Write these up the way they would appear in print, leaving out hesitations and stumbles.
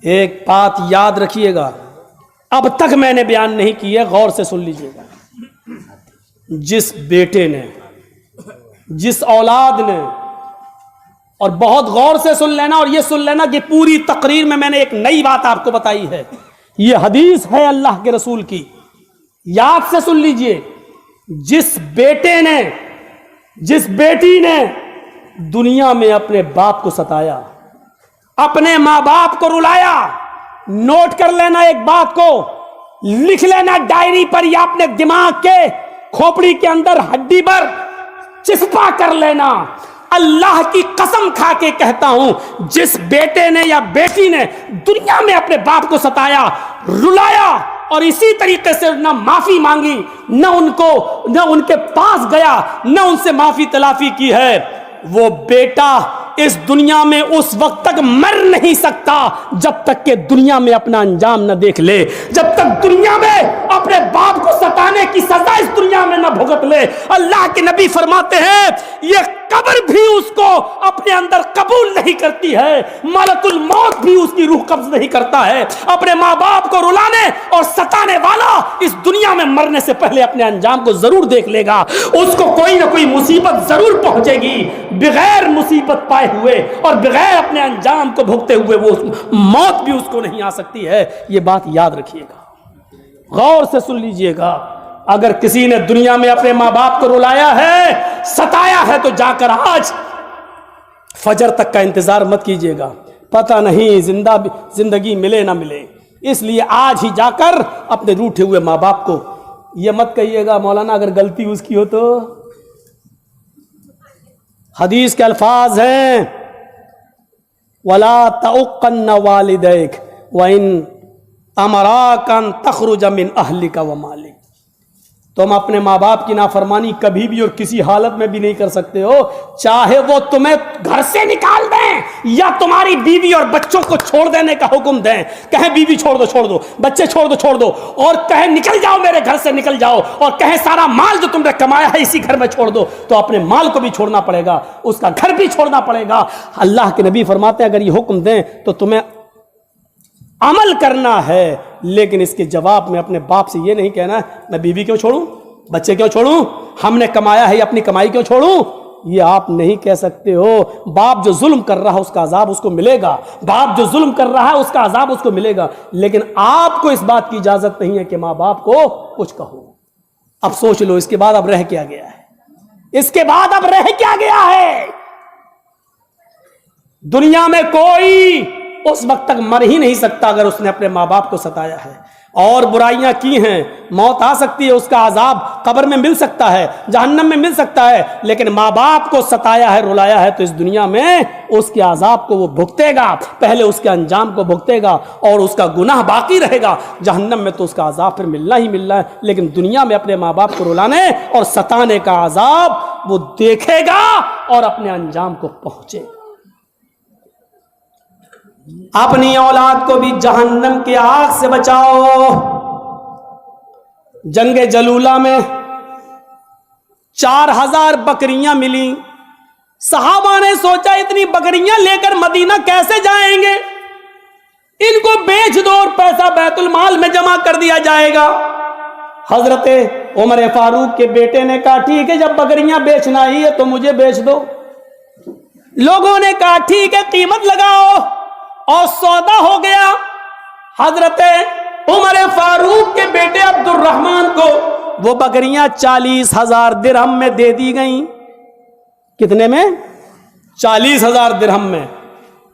ایک بات یاد رکھیے گا، اب تک میں نے بیان نہیں کی ہے، غور سے سن لیجیے گا. جس بیٹے نے، جس اولاد نے، اور بہت غور سے سن لینا، اور یہ سن لینا کہ پوری تقریر میں نے ایک نئی بات آپ کو بتائی ہے. یہ حدیث ہے اللہ کے رسول کی، یاد سے سن لیجئے. جس بیٹے نے، جس بیٹی نے دنیا میں اپنے باپ کو ستایا، اپنے ماں باپ کو رلایا، نوٹ کر لینا ایک بات کو، لکھ لینا ڈائری پر یا اپنے دماغ کے کھوپڑی کے اندر ہڈی پر چسپا کر لینا. اللہ کی قسم کھا کے کہتا ہوں، جس بیٹے نے یا بیٹی نے دنیا میں اپنے باپ کو ستایا، رلایا، اور اسی طریقے سے نہ معافی مانگی، نہ ان کے پاس گیا، نہ ان سے معافی تلافی کی ہے، وہ بیٹا اس دنیا میں اس وقت تک مر نہیں سکتا جب تک کہ دنیا میں اپنا انجام نہ دیکھ لے، جب تک دنیا میں اپنے باپ کو ستانے کی سزا اس دنیا میں نہ بھگت لے. اللہ کے نبی فرماتے ہیں یہ قبر بھی اس کو اپنے اندر قبول نہیں کرتی ہے، ملک الموت بھی اس کی روح قبض نہیں کرتا ہے. اپنے ماں باپ کو رلانے اور ستانے والا اس دنیا میں مرنے سے پہلے اپنے انجام کو ضرور دیکھ لے گا. اس کو کوئی نہ کوئی مصیبت ضرور پہنچے گی، بغیر مصیبت پائے ہوئے اور بغیر اپنے انجام کو بھگتے ہوئے وہ موت بھی اس کو نہیں آ سکتی ہے. یہ بات یاد رکھیے گا، غور سے سن لیجئے گا. اگر کسی نے دنیا میں اپنے ماں باپ کو رلایا ہے، ستایا ہے، تو جا کر آج فجر تک کا انتظار مت کیجئے گا، پتہ نہیں زندگی ملے نہ ملے. اس لیے آج ہی جا کر اپنے روٹھے ہوئے ماں باپ کو، یہ مت کہیے گا مولانا اگر غلطی اس کی ہو تو. حدیث کے الفاظ ہیں وَلَا تَعُقَّنَّ وَالِدَيْكَ وَإِنْ أَمَرَاكَ أَن تَخْرُجَ مِنْ أَهْلِكَ وَمَالِكَ. تم اپنے ماں باپ کی نافرمانی کبھی بھی اور کسی حالت میں بھی نہیں کر سکتے ہو، چاہے وہ تمہیں گھر سے نکال دیں یا تمہاری بیوی اور بچوں کو چھوڑ دینے کا حکم دیں. کہیں بیوی چھوڑ دو، بچے چھوڑ دو، اور کہیں نکل جاؤ میرے گھر سے نکل جاؤ، اور کہیں سارا مال جو تم نے کمایا ہے اسی گھر میں چھوڑ دو، تو اپنے مال کو بھی چھوڑنا پڑے گا، اس کا گھر بھی چھوڑنا پڑے گا. اللہ کے نبی فرماتے ہیں اگر یہ حکم دیں تو تمہیں عمل کرنا ہے، لیکن اس کے جواب میں اپنے باپ سے یہ نہیں کہنا ہے میں بیوی کیوں چھوڑوں، بچے کیوں چھوڑوں، ہم نے کمایا ہے اپنی کمائی کیوں چھوڑوں. یہ آپ نہیں کہہ سکتے ہو. باپ جو ظلم کر رہا ہے اس کا عذاب اس کو ملے گا، باپ جو ظلم کر رہا ہے اس کا عذاب اس کو ملے گا، لیکن آپ کو اس بات کی اجازت نہیں ہے کہ ماں باپ کو کچھ کہو. اب سوچ لو اس کے بعد اب رہ کیا گیا ہے، اس کے بعد اب رہ کیا گیا ہے. دنیا میں کوئی اس وقت تک مر ہی نہیں سکتا اگر اس نے اپنے ماں باپ کو ستایا ہے اور برائیاں کی ہیں. موت آ سکتی ہے، اس کا عذاب قبر میں مل سکتا ہے، جہنم میں مل سکتا ہے، لیکن ماں باپ کو ستایا ہے، رلایا ہے تو اس دنیا میں اس کے عذاب کو وہ بھگتے گا. پہلے اس کے انجام کو بھگتے گا اور اس کا گناہ باقی رہے گا. جہنم میں تو اس کا عذاب پھر ملنا ہی ملنا ہے، لیکن دنیا میں اپنے ماں باپ کو رلانے اور ستانے کا عذاب وہ دیکھے گا اور اپنے انجام کو پہنچے گا. اپنی اولاد کو بھی جہنم کی آگ سے بچاؤ. جنگ جلولہ میں 4000 بکریاں ملی. صحابہ نے سوچا اتنی بکریاں لے کر مدینہ کیسے جائیں گے، ان کو بیچ دو اور پیسہ بیت المال میں جمع کر دیا جائے گا. حضرت عمر فاروق کے بیٹے نے کہا ٹھیک ہے، جب بکریاں بیچنا ہی ہے تو مجھے بیچ دو. لوگوں نے کہا ٹھیک ہے قیمت لگاؤ، اور سودا ہو گیا. حضرت عمر فاروق کے بیٹے عبد الرحمن کو وہ بکریاں 40,000 درہم میں دے دی گئیں. کتنے میں؟ 40,000 درہم میں.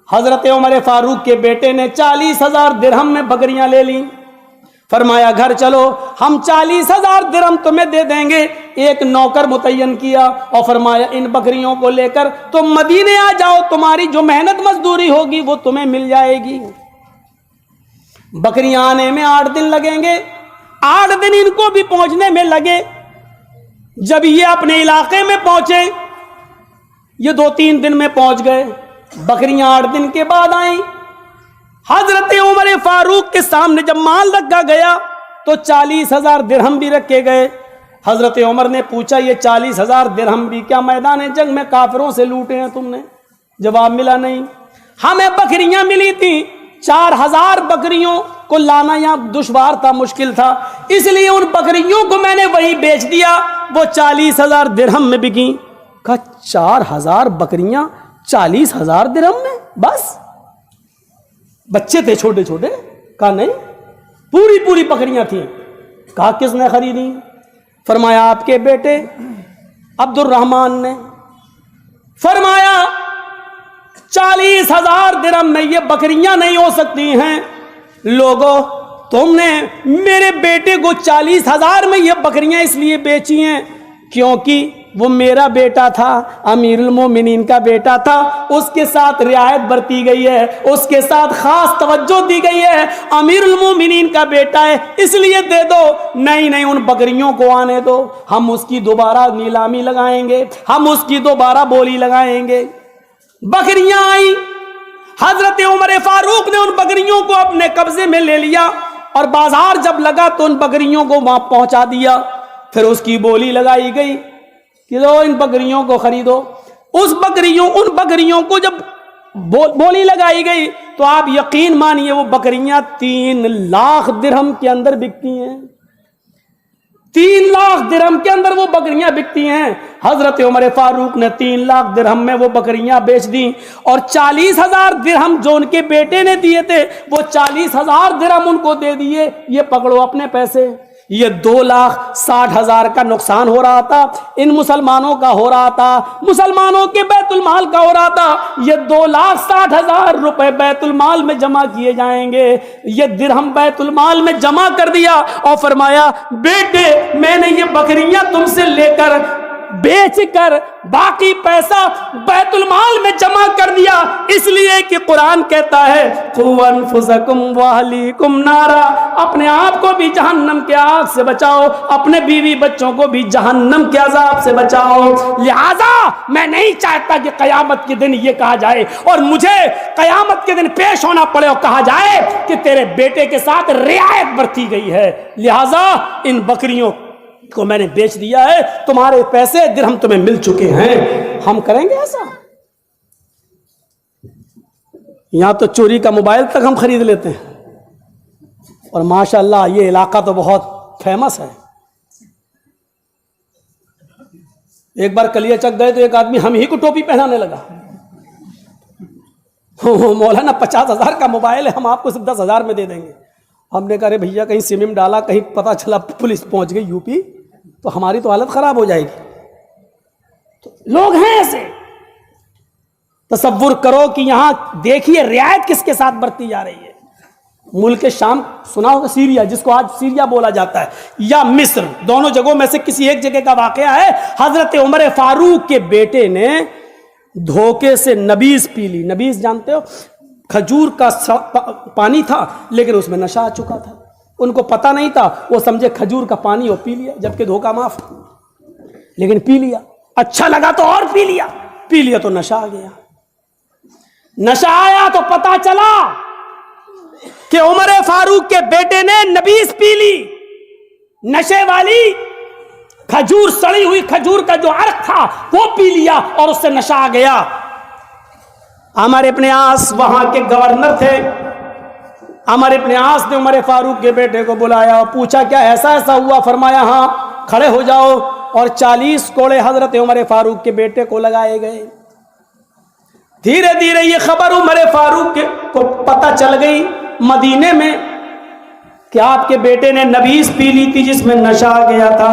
حضرت عمر فاروق کے بیٹے نے 40,000 درہم میں بکریاں لے لیں. فرمایا گھر چلو، ہم 40,000 درہم تمہیں دے دیں گے. ایک نوکر متعین کیا اور فرمایا ان بکریوں کو لے کر تم مدینے آ جاؤ، تمہاری جو محنت مزدوری ہوگی وہ تمہیں مل جائے گی. بکریاں آنے میں 8 دن لگیں گے. 8 دن ان کو بھی پہنچنے میں لگے. جب یہ اپنے علاقے میں پہنچے، یہ 2-3 دن میں پہنچ گئے. بکریاں 8 دن کے بعد آئیں. حضرت عمر فاروق کے سامنے جب مال رکھا گیا تو 40,000 درہم بھی رکھے گئے. حضرت عمر نے پوچھا یہ 40,000 درہم بھی کیا میدان جنگ میں کافروں سے لوٹے ہیں تم نے؟ جواب ملا نہیں. ہمیں بکریاں ملی تھی 4000 بکریوں کو لانا یہاں دشوار تھا، مشکل تھا، اس لیے ان بکریوں کو میں نے وہی بیچ دیا، وہ 40,000 درہم میں بکی۔ کہا 4000 بکریاں 40,000 درہم میں؟ بس بچے تھے چھوٹے چھوٹے؟ کہا نہیں، پوری بکریاں تھیں۔ کہا کس نے خریدی؟ فرمایا آپ کے بیٹے عبد الرحمن نے۔ فرمایا 40,000 درہم میں یہ بکریاں نہیں ہو سکتی ہیں، لوگو تم نے میرے بیٹے کو 40,000 میں یہ بکریاں اس لیے بیچی ہیں کیونکہ وہ میرا بیٹا تھا، امیر المومنین کا بیٹا تھا، اس کے ساتھ رعایت برتی گئی ہے، اس کے ساتھ خاص توجہ دی گئی ہے، امیر المومنین کا بیٹا ہے اس لیے دے دو۔ نہیں ان بکریوں کو آنے دو، ہم اس کی دوبارہ نیلامی لگائیں گے، ہم اس کی دوبارہ بولی لگائیں گے۔ بکریاں آئیں، حضرت عمر فاروق نے ان بکریوں کو اپنے قبضے میں لے لیا اور بازار جب لگا تو ان بکریوں کو وہاں پہنچا دیا، پھر اس کی بولی لگائی گئی کہ دو ان بکریوں کو خریدو۔ ان بکریوں کو جب بولی لگائی گئی تو آپ یقین مانیے وہ بکریاں 3 لاکھ درہم کے اندر بکتی ہیں، 3 لاکھ درہم کے اندر وہ بکریاں بکتی ہیں۔ حضرت عمر فاروق نے 3 لاکھ درہم میں وہ بکریاں بیچ دیں اور 40,000 درہم جو ان کے بیٹے نے دیے تھے وہ 40,000 درہم ان کو دے دیے، یہ پکڑو اپنے پیسے۔ یہ 2,60,000 کا نقصان ہو رہا تھا، ان مسلمانوں کا ہو رہا تھا، مسلمانوں کے بیت المال کا ہو رہا تھا، یہ 2,60,000 روپے بیت المال میں جمع کیے جائیں گے۔ یہ درہم بیت المال میں جمع کر دیا اور فرمایا بیٹے میں نے یہ بکریاں تم سے لے کر بیچ کر باقی پیسہ بیت المال میں جمع کر دیا، اس لیے کہ قرآن کہتا ہے قُوْ أَنفُسَكُمْ وَأَهْلِيكُمْ نَارًا، اپنے آپ کو بھی جہنم کے آگ سے بچاؤ، اپنے بیوی بچوں کو بھی جہنم کے عذاب سے بچاؤ۔ لہذا میں نہیں چاہتا کہ قیامت کے دن یہ کہا جائے اور مجھے قیامت کے دن پیش ہونا پڑے اور کہا جائے کہ تیرے بیٹے کے ساتھ رعایت برتی گئی ہے، لہذا ان بکریوں کو میں نے بیچ دیا ہے، تمہارے پیسے درہم تمہیں مل چکے ہیں۔ ہم کریں گے ایسا؟ یہاں تو چوری کا موبائل تک ہم خرید لیتے ہیں، اور ماشاءاللہ یہ علاقہ تو بہت فیمس ہے۔ ایک بار کلیہ چک گئے تو ایک آدمی ہم ہی کو ٹوپی پہنانے لگا، مولانا 50,000 کا موبائل ہے، ہم آپ کو صرف 10,000 میں دے دیں گے۔ ہم نے کہا بھیا کہیں سم میں ڈالا، کہیں پتہ چلا پولیس پہنچ گئی یوپی تو ہماری تو حالت خراب ہو جائے گی۔ تو لوگ ہیں ایسے، تصور کرو کہ یہاں دیکھیے رعایت کس کے ساتھ برتی جا رہی ہے۔ ملک شام سنا ہوگا، سیریا جس کو آج سیریا بولا جاتا ہے، یا مصر، دونوں جگہوں میں سے کسی ایک جگہ کا واقعہ ہے۔ حضرت عمر فاروق کے بیٹے نے دھوکے سے نبیذ پی لی۔ نبیذ جانتے ہو، کھجور کا پانی تھا لیکن اس میں نشہ آ چکا تھا، ان کو پتہ نہیں تھا، وہ سمجھے کھجور کا پانی ہو، پی لیا، جبکہ دھوکہ معاف، لیکن پی لیا، اچھا لگا تو اور پی لیا تو نشہ آ گیا۔ نشہ آیا تو پتہ چلا کہ عمر فاروق کے بیٹے نے نبیذ پی لی، نشے والی کھجور، سڑی ہوئی کھجور کا جو عرق تھا وہ پی لیا اور اس سے نشہ آ گیا۔ عمر ابن عاص وہاں کے گورنر تھے، عمر ابن عاص نے عمر فاروق کے بیٹے کو بلایا اور پوچھا کیا ایسا ہوا؟ فرمایا ہاں، کھڑے ہو جاؤ، اور 40 کوڑے حضرت عمر فاروق کے بیٹے کو لگائے گئے۔ دھیرے دھیرے یہ خبر عمر فاروق کو پتہ چل گئی مدینے میں کہ آپ کے بیٹے نے نبیذ پی لی تھی جس میں نشہ آ گیا تھا،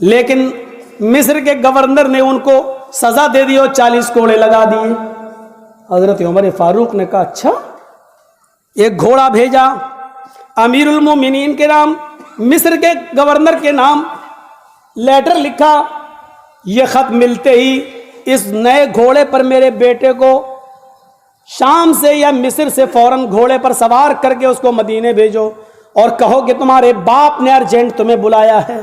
لیکن مصر کے گورنر نے ان کو سزا دے دی اور 40 کوڑے لگا دیے۔ حضرت عمر فاروق نے کہا اچھا، ایک گھوڑا بھیجا امیر المومنین کے نام، مصر کے گورنر کے نام لیٹر لکھا۔ یہ خط ملتے ہی اس نئے گھوڑے پر میرے بیٹے کو شام سے یا مصر سے فوراً گھوڑے پر سوار کر کے اس کو مدینے بھیجو اور کہو کہ تمہارے باپ نے ارجنٹ تمہیں بلایا ہے۔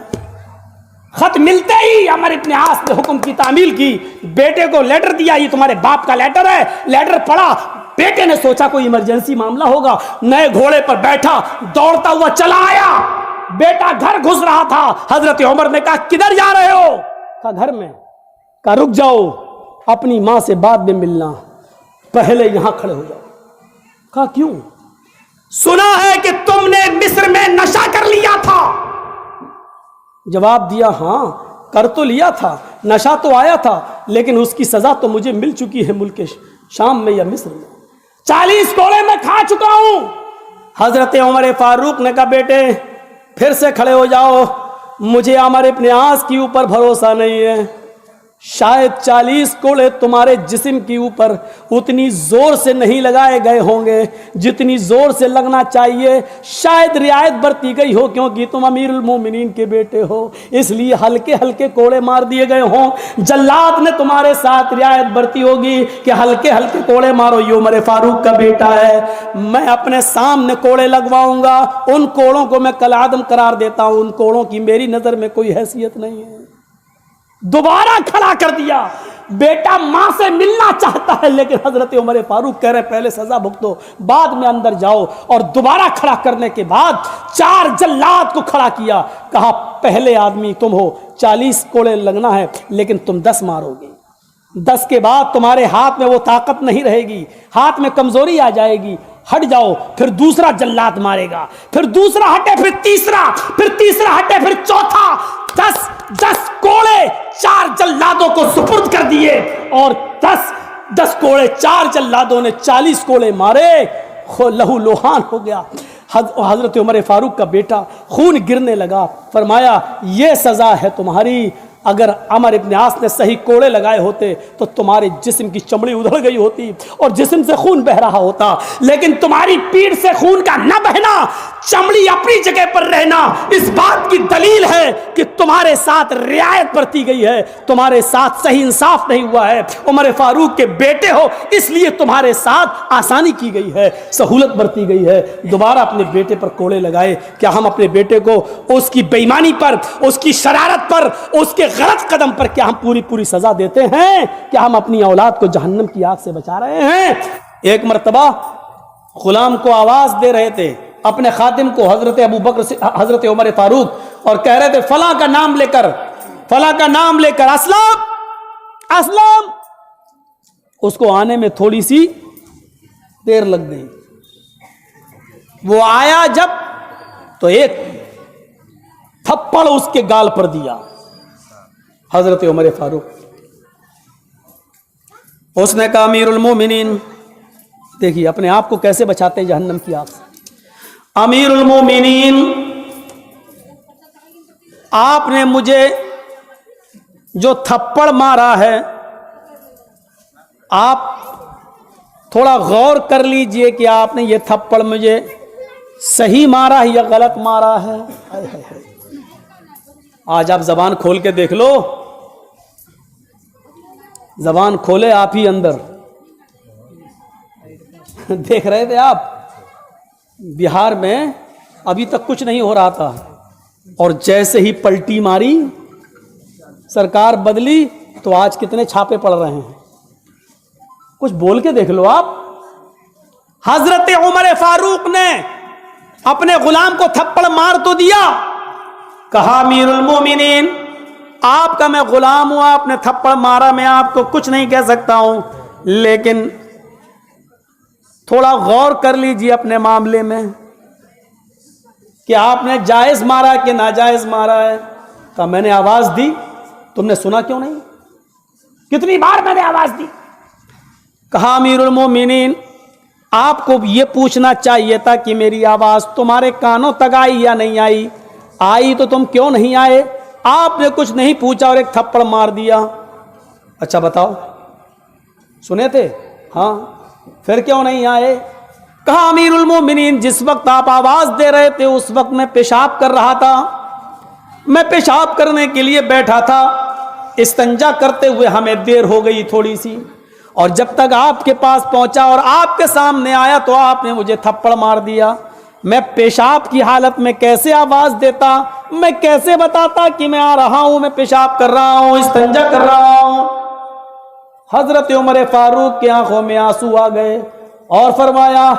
خط ملتے ہی عمر ابن عاص نے حکم کی تعمیل کی، بیٹے کو لیٹر دیا، یہ تمہارے باپ کا لیٹر ہے۔ لیٹر پڑھا، بیٹے نے سوچا کوئی ایمرجنسی معاملہ ہوگا، نئے گھوڑے پر بیٹھا، دوڑتا ہوا چلا آیا۔ بیٹا گھر گھس رہا تھا، حضرت عمر نے کہا کدھر جا رہے ہو؟ کہا گھر میں۔ کہا رک جاؤ، اپنی ماں سے بعد میں ملنا، پہلے یہاں کھڑے ہو جاؤ۔ کہا کیوں؟ سنا ہے کہ تم نے مصر میں نشہ کر لیا تھا۔ جواب دیا ہاں کر تو لیا تھا، نشہ تو آیا تھا، لیکن اس کی سزا تو مجھے مل چکی ہے ملک شام میں یا مصر میں، 40 کوڑے میں کھا چکا ہوں۔ حضرت عمر فاروق نے کہا بیٹے پھر سے کھڑے ہو جاؤ، مجھے عمر ابن عاص کے اوپر بھروسہ نہیں ہے، شاید 40 کوڑے تمہارے جسم کے اوپر اتنی زور سے نہیں لگائے گئے ہوں گے جتنی زور سے لگنا چاہیے، شاید رعایت برتی گئی ہو کیونکہ تم امیر المومنین کے بیٹے ہو، اس لیے ہلکے ہلکے کوڑے مار دیے گئے ہوں۔ جلاد نے تمہارے ساتھ رعایت برتی ہوگی کہ ہلکے ہلکے کوڑے مارو، یہ عمر فاروق کا بیٹا ہے، میں اپنے سامنے کوڑے لگواؤں گا، ان کوڑوں کو میں کالعدم قرار دیتا ہوں، ان کوڑوں کی میری نظر میں کوئی حیثیت نہیں ہے۔ دوبارہ کھڑا کر دیا، بیٹا ماں سے ملنا چاہتا ہے، لیکن حضرت عمر فاروق کہہ رہے پہلے سزا بھگتو بعد میں اندر جاؤ، اور دوبارہ کھڑا کرنے کے بعد 4 جلاد کو کھڑا کیا، کہا پہلے آدمی تم ہو، 40 کوڑے لگنا ہے لیکن تم 10 مارو گے، 10 کے بعد تمہارے ہاتھ میں وہ طاقت نہیں رہے گی، ہاتھ میں کمزوری آ جائے گی، ہٹ جاؤ، پھر دوسرا جلاد مارے گا، پھر دوسرا ہٹے، پھر تیسرا ہٹے، پھر چوتھا، 10 کوڑے 4 جلادوں کو سپرد کر دیے، اور 10 کوڑے 4 جلادوں نے 40 کوڑے مارے، لہو لوہان ہو گیا۔ حضرت عمر فاروق کا بیٹا خون گرنے لگا، فرمایا یہ سزا ہے تمہاری، اگر عمر ابن عاص نے صحیح کوڑے لگائے ہوتے تو تمہارے جسم کی چمڑی ادھڑ گئی ہوتی اور جسم سے خون بہ رہا ہوتا، لیکن تمہاری پیٹھ سے خون کا نہ بہنا، چمڑی اپنی جگہ پر رہنا، اس بات کی دلیل ہے کہ تمہارے ساتھ رعایت برتی گئی ہے، تمہارے ساتھ صحیح انصاف نہیں ہوا ہے، عمر فاروق کے بیٹے ہو اس لیے تمہارے ساتھ آسانی کی گئی ہے، سہولت برتی گئی ہے۔ دوبارہ اپنے بیٹے پر کوڑے لگائے۔ کیا ہم اپنے بیٹے کو اس کی بے ایمانی پر، اس کی شرارت پر، اس کے غلط قدم پر کیا ہم پوری سزا دیتے ہیں؟ کیا ہم اپنی اولاد کو جہنم کی آگ سے بچا رہے ہیں؟ ایک مرتبہ غلام کو آواز دے رہے تھے، اپنے خادم کو، حضرت عمر فاروق، اور کہہ رہے تھے فلاں کا نام لے کر اسلم، اس کو آنے میں تھوڑی سی دیر لگ گئی، وہ آیا جب تو ایک تھپڑ اس کے گال پر دیا حضرت عمر فاروق۔ اس نے کہا امیر المومنین، دیکھیے اپنے آپ کو کیسے بچاتے ہیں جہنم کی آگ سے، امیر المومنین آپ نے مجھے جو تھپڑ مارا ہے آپ تھوڑا غور کر لیجئے کہ آپ نے یہ تھپڑ مجھے صحیح مارا ہے یا غلط مارا ہے۔ آج آپ زبان کھول کے دیکھ لو، زبان کھولے آپ ہی اندر، دیکھ رہے تھے آپ بہار میں ابھی تک کچھ نہیں ہو رہا تھا، اور جیسے ہی پلٹی ماری سرکار بدلی تو آج کتنے چھاپے پڑ رہے ہیں، کچھ بول کے دیکھ لو آپ۔ حضرت عمر فاروق نے اپنے غلام کو تھپڑ مار تو دیا، کہا امیر المومنین آپ کا میں غلام ہوں، آپ نے تھپڑ مارا، میں آپ کو کچھ نہیں کہہ سکتا ہوں، لیکن تھوڑا غور کر لیجیے اپنے معاملے میں کہ آپ نے جائز مارا کہ ناجائز مارا ہے۔ کہا میں نے آواز دی، تم نے سنا کیوں نہیں؟ کتنی بار میں نے آواز دی؟ کہا امیر المومنین آپ کو یہ پوچھنا چاہیے تھا کہ میری آواز تمہارے کانوں تک آئی یا نہیں آئی، آئی تو تم کیوں نہیں آئے؟ آپ نے کچھ نہیں پوچھا اور ایک تھپڑ مار دیا۔ اچھا بتاؤ سنے تھے؟ ہاں، پھر کیوں نہیں آئے؟ کہا امیر المومنین جس وقت آپ آواز دے رہے تھے اس وقت میں پیشاب کر رہا تھا، میں پیشاب کرنے کے لیے بیٹھا تھا، استنجا کرتے ہوئے ہمیں دیر ہو گئی تھوڑی سی، اور جب تک آپ کے پاس پہنچا اور آپ کے سامنے آیا تو آپ نے مجھے تھپڑ مار دیا۔ میں پیشاب کی حالت میں کیسے آواز دیتا، میں کیسے بتاتا کہ میں آ رہا ہوں، میں پیشاب کر رہا ہوں، استنجا کر رہا ہوں؟ حضرت عمر فاروق کی آنکھوں میں آنسو آ گئے اور فرمایا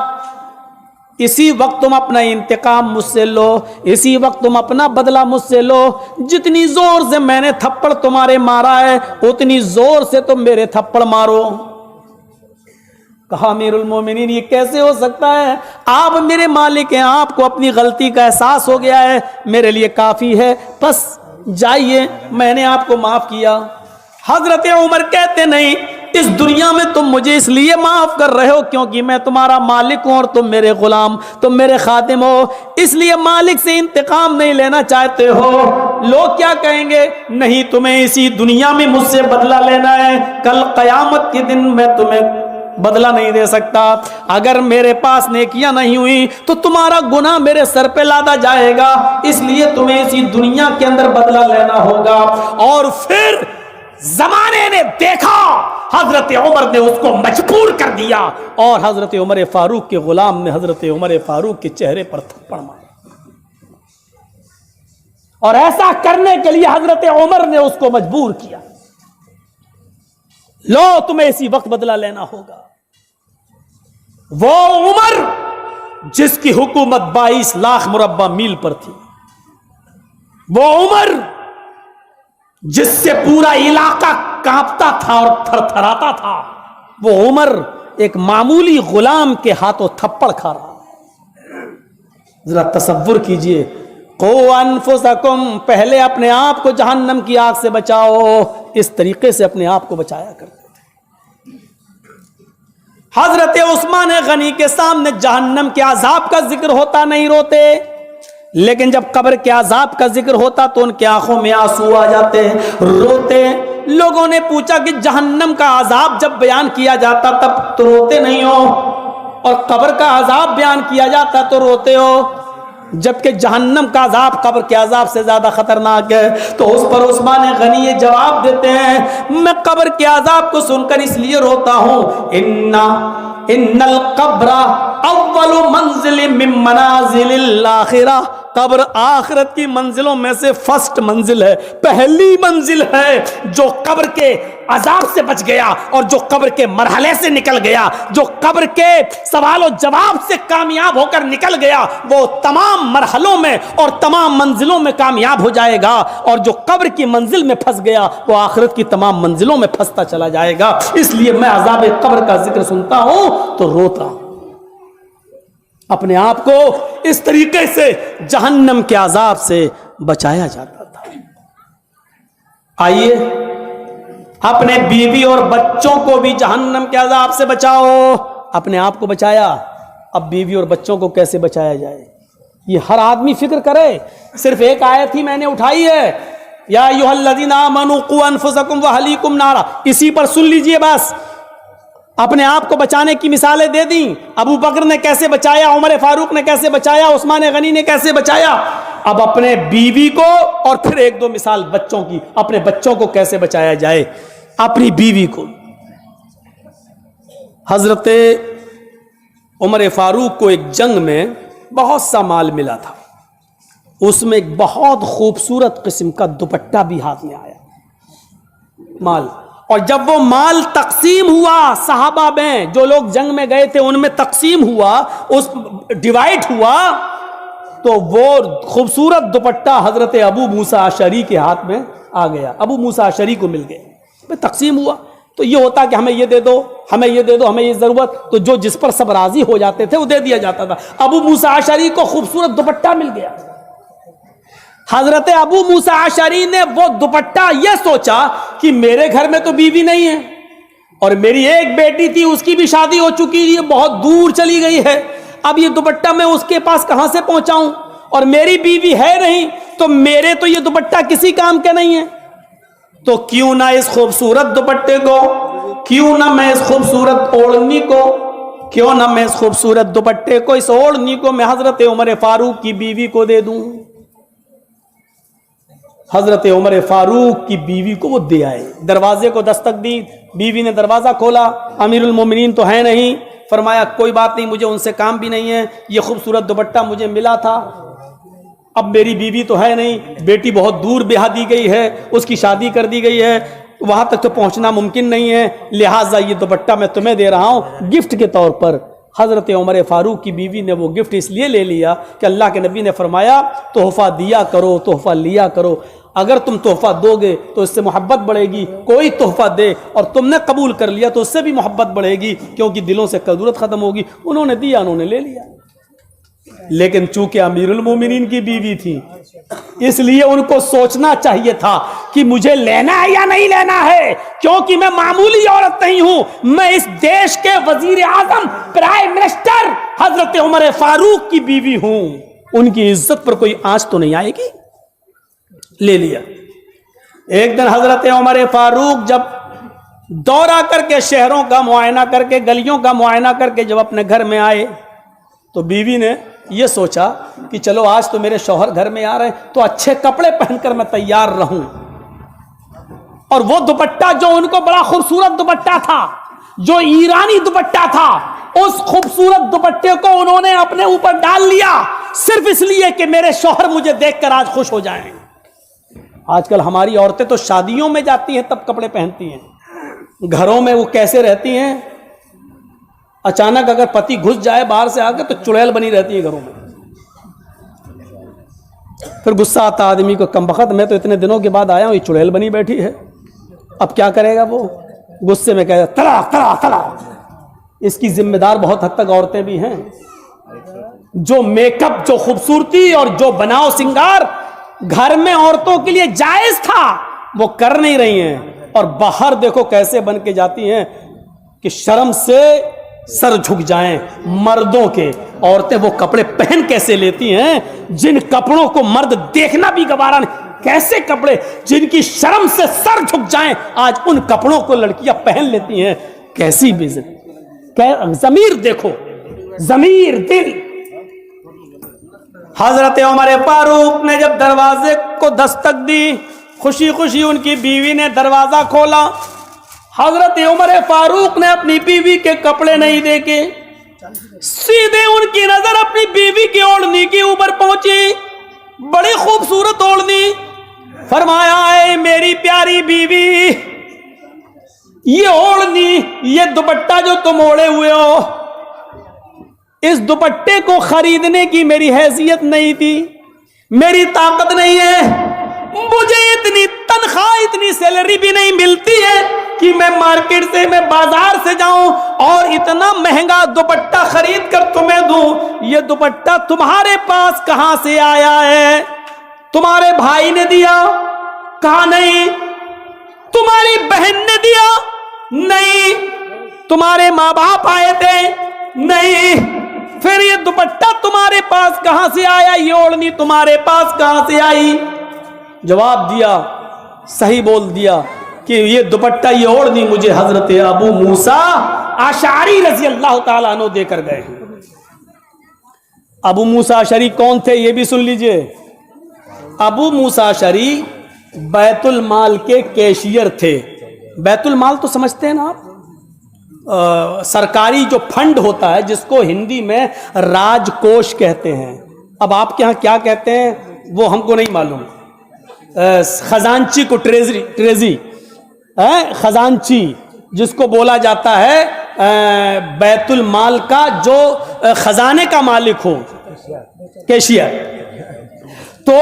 اسی وقت تم اپنا انتقام مجھ سے لو، اسی وقت تم اپنا بدلہ مجھ سے لو، جتنی زور سے میں نے تھپڑ تمہارے مارا ہے اتنی زور سے تم میرے تھپڑ مارو۔ کہا امیر المومنین یہ کیسے ہو سکتا ہے؟ آپ میرے مالک ہیں، آپ کو اپنی غلطی کا احساس ہو گیا ہے، میرے لیے کافی ہے، بس جائیے، میں نے آپ کو معاف کیا۔ حضرت عمر کہتے نہیں، اس دنیا میں تم مجھے اس لیے معاف کر رہے ہو کیونکہ میں تمہارا مالک ہوں اور تم میرے غلام، تم میرے خادم ہو، اس لیے مالک سے انتقام نہیں لینا چاہتے ہو۔ لوگ کیا کہیں گے؟ نہیں، تمہیں اسی دنیا میں مجھ سے بدلہ لینا ہے، کل قیامت کے دن میں تمہیں بدلہ نہیں دے سکتا۔ اگر میرے پاس نیکیاں نہیں ہوئی تو تمہارا گناہ میرے سر پہ لادا جائے گا، اس لیے تمہیں اسی دنیا کے اندر بدلہ لینا ہوگا۔ اور پھر زمانے نے دیکھا، حضرت عمر نے اس کو مجبور کر دیا، اور حضرت عمر فاروق کے غلام نے حضرت عمر فاروق کے چہرے پر تھپڑ مارا، اور ایسا کرنے کے لیے حضرت عمر نے اس کو مجبور کیا، لو تمہیں اسی وقت بدلہ لینا ہوگا۔ وہ عمر جس کی حکومت 22 لاکھ مربع میل پر تھی، وہ عمر جس سے پورا علاقہ کانپتا تھا اور تھر تھراتا تھا، وہ عمر ایک معمولی غلام کے ہاتھوں تھپڑ کھا رہا ہے۔ ذرا تصور کیجئے، قو انفسکم، پہلے اپنے آپ کو جہنم کی آگ سے بچاؤ، اس طریقے سے اپنے آپ کو بچایا کرتے تھے۔ حضرت عثمان غنی کے سامنے جہنم کے عذاب کا ذکر ہوتا نہیں روتے، لیکن جب قبر کے عذاب کا ذکر ہوتا تو ان کی آنکھوں میں آنسو آ جاتے، روتے۔ لوگوں نے پوچھا کہ جہنم کا عذاب جب بیان کیا جاتا تب تو روتے نہیں ہو، اور قبر کا عذاب بیان کیا جاتا تو روتے ہو، جبکہ جہنم کا عذاب قبر کے عذاب سے زیادہ خطرناک ہے۔ تو اس پر عثمان غنی یہ جواب دیتے ہیں، میں قبر کے عذاب کو سن کر اس لیے روتا ہوں، ان القبر اول منزل من منازل الاخرہ، قبر آخرت کی منزلوں میں سے فرسٹ منزل ہے، پہلی منزل ہے۔ جو قبر کے عذاب سے بچ گیا اور جو قبر کے مرحلے سے نکل گیا، جو قبر کے سوال و جواب سے کامیاب ہو کر نکل گیا، وہ تمام مرحلوں میں اور تمام منزلوں میں کامیاب ہو جائے گا، اور جو قبر کی منزل میں پھنس گیا وہ آخرت کی تمام منزلوں میں پھنستا چلا جائے گا۔ اس لیے میں عذاب قبر کا ذکر سنتا ہوں تو روتا ہوں۔ اپنے آپ کو اس طریقے سے جہنم کے عذاب سے بچایا جاتا تھا۔ آئیے اپنے بیوی اور بچوں کو بھی جہنم کے عذاب سے بچاؤ۔ اپنے آپ کو بچایا، اب بیوی اور بچوں کو کیسے بچایا جائے، یہ ہر آدمی فکر کرے۔ صرف ایک آیت ہی میں نے اٹھائی ہے، یا ایھا الذین آمنوا قوا انفسکم واہلیکم نارا، اسی پر سن لیجئے بس۔ اپنے آپ کو بچانے کی مثالیں دے دیں، ابو بکر نے کیسے بچایا، عمر فاروق نے کیسے بچایا، عثمان غنی نے کیسے بچایا۔ اب اپنے بیوی کو، اور پھر ایک دو مثال بچوں کی، اپنے بچوں کو کیسے بچایا جائے۔ اپنی بیوی کو، حضرت عمر فاروق کو ایک جنگ میں بہت سا مال ملا تھا، اس میں ایک بہت خوبصورت قسم کا دوپٹہ بھی ہاتھ میں آیا مال، اور جب وہ مال تقسیم ہوا صحابہ میں، جو لوگ جنگ میں گئے تھے ان میں تقسیم ہوا، اس ڈیوائڈ ہوا، تو وہ خوبصورت دوپٹہ حضرت ابو موسیٰ اشعری کے ہاتھ میں آ گیا، ابو موسیٰ اشعری کو مل گیا۔ تقسیم ہوا تو یہ ہوتا کہ ہمیں یہ دے دو، ہمیں یہ دے دو، ہمیں یہ ضرورت، تو جو جس پر سب راضی ہو جاتے تھے وہ دے دیا جاتا تھا۔ ابو موسیٰ اشعری کو خوبصورت دوپٹہ مل گیا۔ حضرت ابو موسیٰ اشعری نے وہ دوپٹہ یہ سوچا کہ میرے گھر میں تو بیوی نہیں ہے، اور میری ایک بیٹی تھی اس کی بھی شادی ہو چکی، یہ بہت دور چلی گئی ہے، اب یہ دوپٹہ میں اس کے پاس کہاں سے پہنچاؤں، اور میری بیوی ہے نہیں، تو میرے تو یہ دوپٹہ کسی کام کے نہیں ہے، تو کیوں نہ اس خوبصورت دوپٹے کو، کیوں نہ میں اس خوبصورت اوڑھنی کو، کیوں نہ میں اس خوبصورت دوپٹے کو، اس اوڑھنی کو میں حضرت عمر فاروق کی بیوی کو دے دوں۔ حضرت عمر فاروق کی بیوی کو وہ دے آئے، دروازے کو دستک دی، بیوی نے دروازہ کھولا، امیر المومنین تو ہے نہیں، فرمایا کوئی بات نہیں، مجھے ان سے کام بھی نہیں ہے، یہ خوبصورت دوپٹہ مجھے ملا تھا، اب میری بیوی تو ہے نہیں، بیٹی بہت دور بیاہ دی گئی ہے، اس کی شادی کر دی گئی ہے، وہاں تک تو پہنچنا ممکن نہیں ہے، لہٰذا یہ دوپٹہ میں تمہیں دے رہا ہوں گفٹ کے طور پر۔ حضرت عمر فاروق کی بیوی نے وہ گفٹ اس لیے لے لیا کہ اللہ کے نبی نے فرمایا تحفہ دیا کرو، تحفہ لیا کرو۔ اگر تم تحفہ دو گے تو اس سے محبت بڑھے گی، کوئی تحفہ دے اور تم نے قبول کر لیا تو اس سے بھی محبت بڑھے گی، کیونکہ دلوں سے کدورت ختم ہوگی۔ انہوں نے دیا، انہوں نے لے لیا، لیکن چونکہ امیر المومنین کی بیوی تھی اس لیے ان کو سوچنا چاہیے تھا کہ مجھے لینا ہے یا نہیں لینا ہے، کیونکہ میں معمولی عورت نہیں ہوں، میں اس دیش کے وزیر اعظم، پرائم منسٹر حضرت عمر فاروق کی بیوی ہوں، ان کی عزت پر کوئی آنچ تو نہیں آئے گی۔ لے لیا۔ ایک دن حضرت عمر فاروق جب دورہ کر کے شہروں کا معائنہ کر کے، گلیوں کا معائنہ کر کے جب اپنے گھر میں آئے تو بیوی نے یہ سوچا کہ چلو آج تو میرے شوہر گھر میں آ رہے ہیں تو اچھے کپڑے پہن کر میں تیار رہوں، اور وہ دوپٹہ جو ان کو بڑا خوبصورت دوپٹہ تھا، جو ایرانی دوپٹہ تھا، اس خوبصورت دوپٹے کو انہوں نے اپنے اوپر ڈال لیا صرف اس لیے کہ میرے شوہر مجھے دیکھ کر آج خوش ہو جائیں۔ آج کل ہماری عورتیں تو شادیوں میں جاتی ہیں تب کپڑے پہنتی ہیں، گھروں میں وہ کیسے رہتی ہیں، اچانک اگر پتی گھس جائے باہر سے آ کے تو چڑیل بنی رہتی ہے گھروں میں۔ پھر غصہ آتا آدمی کو، کم بخت میں تو اتنے دنوں کے بعد آیا ہوں، یہ چڑیل بنی بیٹھی ہے، اب کیا کرے گا وہ؟ غصے میں کہے گا طلاق طلاق طلاق۔ اس کی ذمہ دار بہت حد تک عورتیں بھی ہیں، جو میک اپ، جو خوبصورتی اور جو بناؤ سنگار گھر میں عورتوں کے لیے جائز تھا وہ کر نہیں رہی ہیں، اور باہر دیکھو کیسے بن کے جاتی ہیں کہ شرم سے سر جھک جائیں مردوں کے۔ عورتیں وہ کپڑے پہن کیسے لیتی ہیں جن کپڑوں کو مرد دیکھنا بھی گوارا نہیں، کیسے کپڑے جن کی شرم سے سر جھک جائیں، آج ان کپڑوں کو لڑکیاں پہن لیتی ہیں، کیسی بے عزتی۔ ضمیر دیکھو، ضمیر، دل۔ حضرت عمر فاروق نے جب دروازے کو دستک دی، خوشی خوشی ان کی بیوی نے دروازہ کھولا، حضرت عمر فاروق نے اپنی بیوی کے کپڑے نہیں دیکھے، سیدھے ان کی نظر اپنی بیوی کی اوڑھنی کے اوپر پہنچی، بڑی خوبصورت اوڑھنی۔ فرمایا اے میری پیاری بیوی، یہ اوڑھنی، یہ دوپٹہ جو تم اوڑھے ہوئے ہو، اس دوپٹے کو خریدنے کی میری حیثیت نہیں تھی، میری طاقت نہیں ہے، مجھے اتنی تنخواہ، اتنی سیلری بھی نہیں ملتی ہے کہ میں مارکیٹ سے، میں بازار سے جاؤں اور اتنا مہنگا دوپٹہ خرید کر تمہیں دوں۔ یہ دوپٹہ تمہارے پاس کہاں سے آیا ہے؟ تمہارے بھائی نے دیا؟ کہا نہیں۔ تمہاری بہن نے دیا؟ نہیں۔ تمہارے ماں باپ آئے تھے؟ نہیں۔ پھر یہ دوپٹہ تمہارے پاس کہاں سے آیا؟ یہ اوڑھنی تمہارے پاس کہاں سے آئی؟ جواب دیا، صحیح بول دیا کہ یہ دوپٹہ، یہ اوڑھنی مجھے حضرت ابو موسیٰ اشعری رضی اللہ تعالیٰ عنہ دے کر گئے ہیں۔ ابو موسیٰ اشعری کون تھے یہ بھی سن لیجئے۔ ابو موسیٰ اشعری بیت المال کے کیشیئر تھے۔ بیت المال تو سمجھتے ہیں نا آپ، سرکاری جو فنڈ ہوتا ہے جس کو ہندی میں راج کوش کہتے ہیں، اب آپ کے ہاں کیا کہتے ہیں وہ ہم کو نہیں معلوم، خزانچی کو ٹریزری، خزانچی جس کو بولا جاتا ہے بیت المال کا جو خزانے کا مالک ہو، کیشیئر۔ تو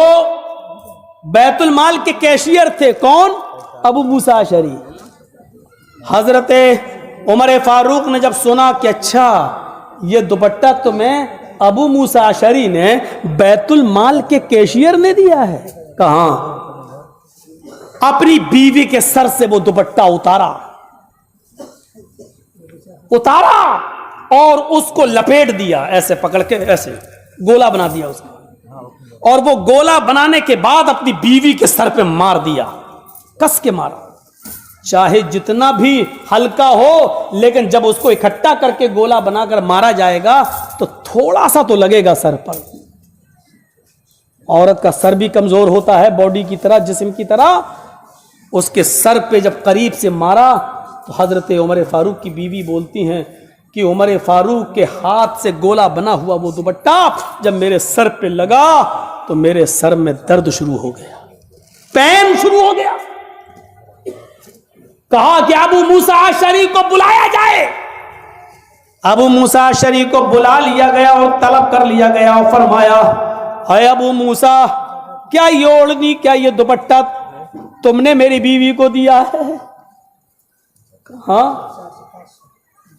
بیت المال کے کیشیئر تھے کون؟ ابو موسیٰ اشعری۔ حضرت عمر فاروق نے جب سنا کہ اچھا یہ دوپٹہ تمہیں ابو موسیٰ اشعری نے بیت المال کے کیشیئر نے دیا ہے، کہاں؟ اپنی بیوی کے سر سے وہ دوپٹہ اتارا اور اس کو لپیٹ دیا، ایسے پکڑ کے ایسے گولا بنا دیا اس کا، اور وہ گولا بنانے کے بعد اپنی بیوی کے سر پہ مار دیا، کس کے مارا، چاہے جتنا بھی ہلکا ہو لیکن جب اس کو اکٹھا کر کے گولا بنا کر مارا جائے گا تو تھوڑا سا تو لگے گا سر پر۔ عورت کا سر بھی کمزور ہوتا ہے باڈی کی طرح، جسم کی طرح، اس کے سر پہ جب قریب سے مارا تو حضرت عمر فاروق کی بیوی بولتی ہیں کہ عمر فاروق کے ہاتھ سے گولا بنا ہوا وہ دوپٹہ جب میرے سر پہ لگا تو میرے سر میں درد شروع ہو گیا، پین شروع ہو گیا۔ کہا کہ ابو موسیٰ اشعری کو بلایا جائے۔ ابو موسیٰ اشعری کو بلا لیا گیا اور طلب کر لیا گیا اور فرمایا، اے ابو موسیٰ کیا یہ اوڑھنی، کیا یہ دوپٹہ تم نے میری بیوی کو دیا ہے؟ ہاں،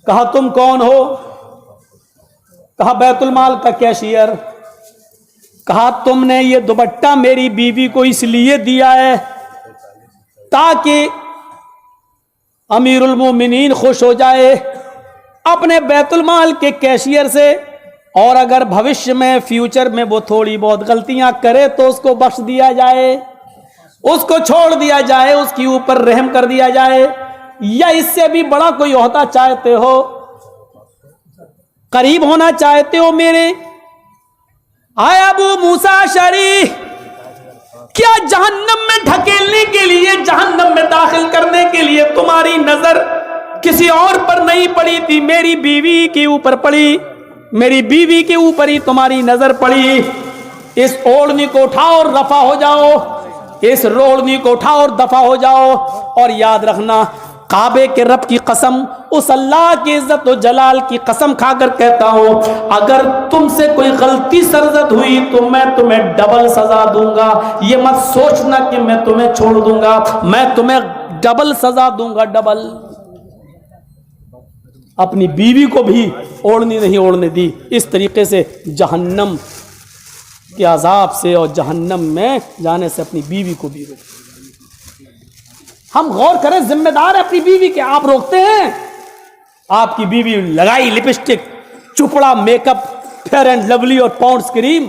کہا تم کون ہو؟ کہا بیت المال کا کیشیئر۔ کہا تم نے یہ دوپٹہ میری بیوی کو اس لیے دیا ہے تاکہ امیر المومنین خوش ہو جائے اپنے بیت المال کے کیشیئر سے، اور اگر بھوشیہ میں فیوچر میں وہ تھوڑی بہت غلطیاں کرے تو اس کو بخش دیا جائے، اس کو چھوڑ دیا جائے، اس کے اوپر رحم کر دیا جائے۔ یا اس سے بھی بڑا کوئی عہدہ چاہتے ہو، قریب ہونا چاہتے ہو میرے؟ آئے ابو موسیٰ اشعری، کیا جہنم میں ڈھکیلنے کے لیے، جہنم میں داخل کرنے کے لیے تمہاری نظر کسی اور پر نہیں پڑی تھی، میری بیوی کے اوپر پڑی، میری بیوی کے اوپر ہی تمہاری نظر پڑی۔ اس اوڑھنی کو اٹھاؤ اور رفع ہو جاؤ، اس روڑنی کو اٹھاؤ اور دفع ہو جاؤ۔ اور یاد رکھنا، کعبے کے رب کی قسم، اس اللہ کی عزت و جلال کی قسم کھا کر کہتا ہوں، اگر تم سے کوئی غلطی سرزد ہوئی تو میں تمہیں ڈبل سزا دوں گا۔ یہ مت سوچنا کہ میں تمہیں چھوڑ دوں گا، میں تمہیں ڈبل سزا دوں گا، ڈبل۔ اپنی بیوی کو بھی اوڑھنی نہیں اوڑھنے دی، اس طریقے سے جہنم کے عذاب سے اور جہنم میں جانے سے اپنی بیوی کو بھی روک۔ ہم غور کریں، ذمہ دار ہے اپنی بیوی کے، آپ روکتے ہیں؟ آپ کی بیوی لگائی لپسٹک، چپڑا make up, Fair and Lovely اور پاؤنڈز کریم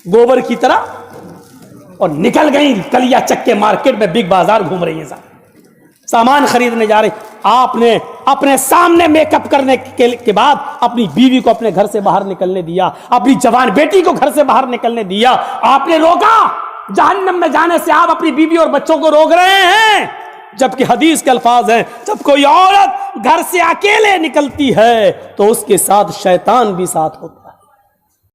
گوبر کی طرح، اور نکل گئی کلیا چکے مارکیٹ میں، بگ بازار گھوم رہی ہیں، سامان خریدنے جا رہے۔ آپ نے اپنے سامنے میک اپ کرنے کے بعد اپنی بیوی کو اپنے گھر سے باہر نکلنے دیا، اپنی جوان بیٹی کو گھر سے باہر نکلنے دیا، آپ نے روکا۔ جہنم میں جانے سے آپ اپنی بیوی اور بچوں کو روک رہے ہیں، جبکہ حدیث کے الفاظ ہیں، جب کوئی عورت گھر سے اکیلے نکلتی ہے تو اس کے ساتھ شیطان بھی ساتھ ہوتا ہے۔